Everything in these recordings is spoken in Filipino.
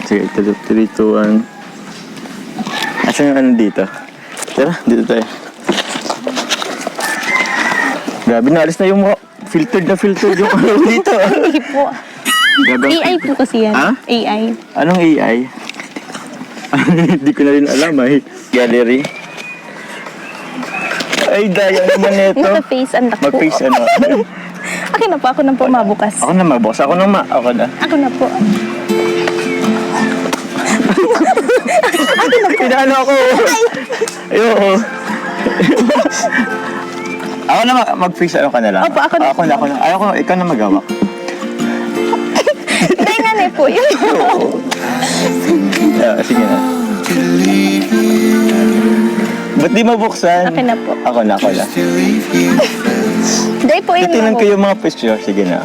Sige, 3, 2, 1. Asan yung ano dito? Tara, dito tayo. Grabe, naalis na yung filtered yung ano dito. Hindi po. Grabe. AI po kasi yan. Ha? AI. Anong AI? Hindi ko na rin alam ay. Gallery. Ay, daya naman ito. Naka-face ang laki po. Mag-face ano. Akin na po. Ako na po mabukas. Ako na magbukas. Ako na. Ako na po. Inaano ako. Ayoko. Ako na mag-face ano ka na lang. Opo, ako na. Ako na. Ayoko, ikaw na magawak. Hindi nga na po yun. Sige na. Ba't di mabuksan? Akin na po. Ako na. Hindi po yun. Titingnan ko yung mga picture. Sige na.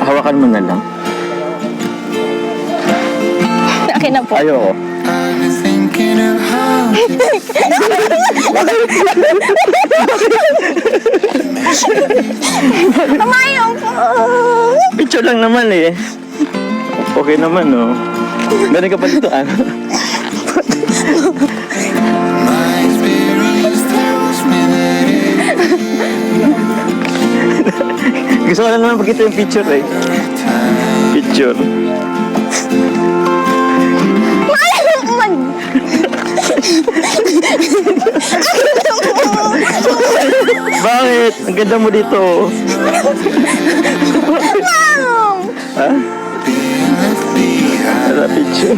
Hawakan mo na lang. Akin na po. Ayoko. Tumayo po. Picture lang naman eh. Okay naman oh. Meron ka pa dito ano? Gusto ko lang naman pagkita yung picture eh. Picture. Man. Bakit? Ang ganda mo dito. Wow. Ha? Wala picture.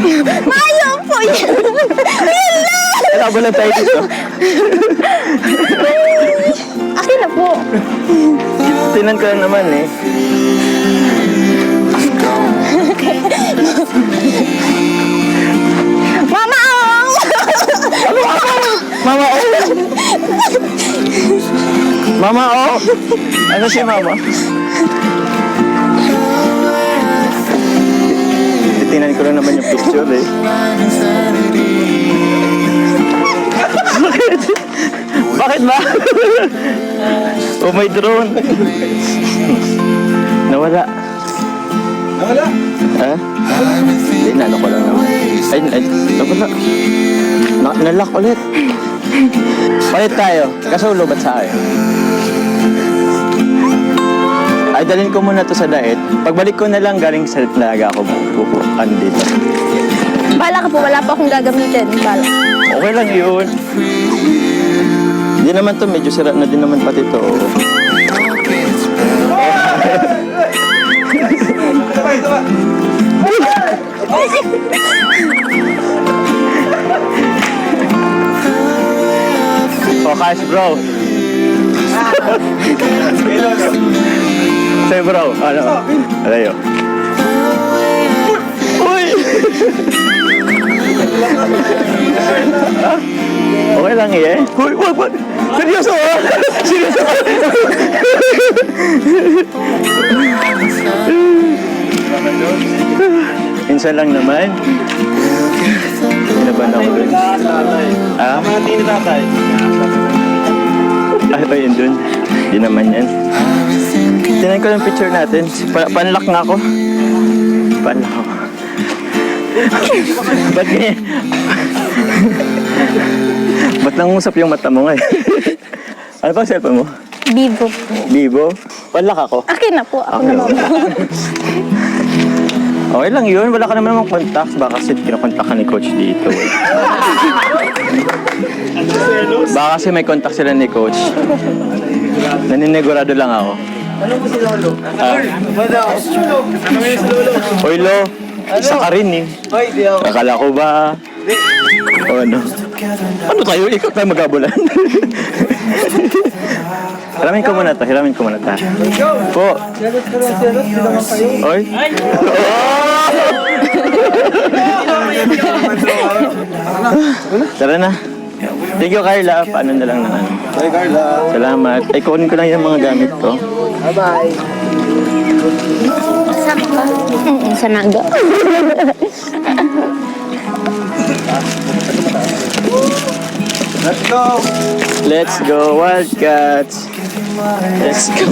Mayo po yun. Wala ba lang tayo dito? Akin na po. Tinan ko lang naman eh. Mama, oh! Mama oh! Mama oh! Ano si Mama? Titingnan ko lang naman yung picture eh. Bakit ba? Oh, may drone. Nawala. Ha? Hindi, nalak ko lang naman. Ay, nawala. Nalak ulit. Palit tayo. Kasulo ba't sa akin? Ay, dalhin ko muna to sa diet. Pagbalik ko na lang galing sa talaga ako ano dito. Bahala ka po. Wala pa akong gagamitin. Bahala. Okay lang yun. Hindi naman to, medyo sira na din naman pati to. Focus bro. Say bro, ano? Alayo. Uy! Okay lang eh. Uy, wag. Seryoso ah! Seryoso ah! Minsan lang naman. Hinaban ako dun. Ah? Hindi ni tatay. Ay ba yun dun? Hindi naman yan. Tinan ko yung picture natin. Panlock nga ako. Panlock ako. Ba't ganyan? Ba't nangusap yung mata mo nga eh? Ano pang cellphone mo? Vivo po. Vivo? Panlock ako. Akin na po. Ako Okay. na po. Okay lang yun. Wala ka naman namang contacts. Baka kasi kinakontak ka ni Coach dito. Baka kasi may contact sila ni Coach. Naninegurado lang ako. Ano mo si Lolo? Ano si Lolo? Hoy, Lo. Isa ka rin eh. Hoy, di ako. Akala ko ba? O ano? Ano tayo? Ikaw tayo magabulan. Hiramin ko muna to. Po. Selos ka lang, selos. Di naman kayo. Oy. Tara na. Thank you, Carla. Paano na lang naman. Bye, Carla. Salamat. Ay, kunin ko lang yung mga gamit ko. Bye-bye. Sama ka? Sa naga. Let's go. Let's go, Wildcats. Let's go.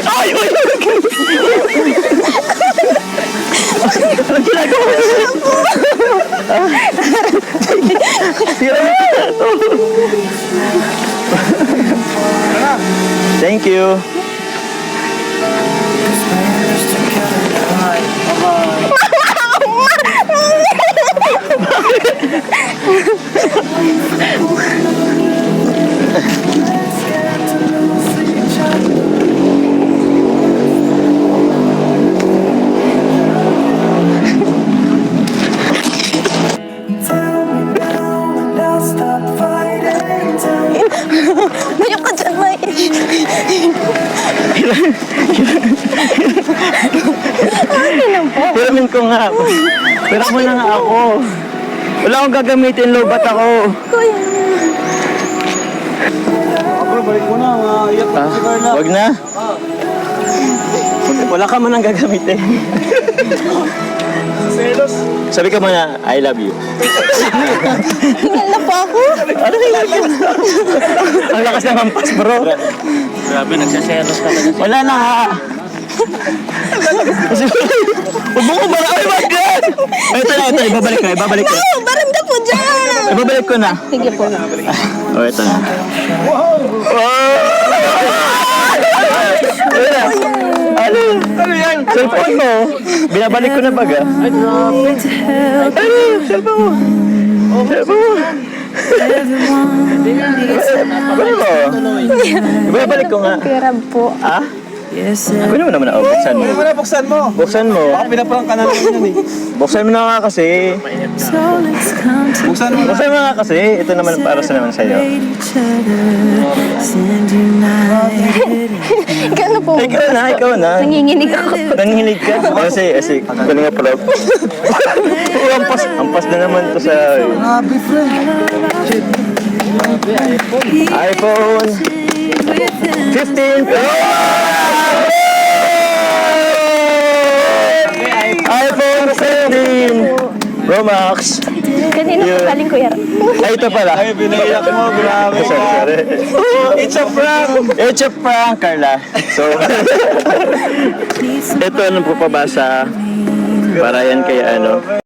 Ay, Anong ginagawa mo? Thank you. Mayok ka dyan, May. Hiramin ko nga. Hiram mo na nga ako. Wala akong gagamitin, lobat ako. Kuya. Bro, balik mo na. Iyak na si Carla. Wag na. Wala ka man ang gagamitin. Selos. Sabi ka muna, I love you. Hingal na po ako. Ano I love you? Ang lakas ng hampas, bro. Grabe, nagsaselos ka na. Wala na nga. Huwag mo kumara. Ay, my God! Ito na, ito. Ibabalik ko, ibabalik ko. Oh, baranda po dyan. Ibabalik ko na. Sige po. Oh, ito na. Ano? Ano yan? Cellphone mo. Binabalik ko na baga. Ay, grabe. Ano? Cellphone mo. Cellphone mo. Balik ko. Ibabalik ko nga. Kuya Rab po. Ah? Ako naman na. Oh, buksan mo. Ano mo na, buksan mo. Buksan mo. Baka pinaparang ka na naman yan eh. Buksan mo na nga kasi. Buksan mo na. Buksan mo nga kasi. Ito naman para sa naman sa'yo. Ikaw na po. Ikaw na, ikaw na. Nanginginig ako. Nangihilig ka? Kasi, galing nga pala. Ampas na naman to sa Grabe, friend. iPhone 15 Pro. iPhone 17 Pro Max. Kanina po galing Kuya Rab. Ay, ito pala. Ay, pinaiyak mo. Grabe. Sorry. It's a prank. It's a prank, Carla. So, ito anong pupabasa para yan kay ano.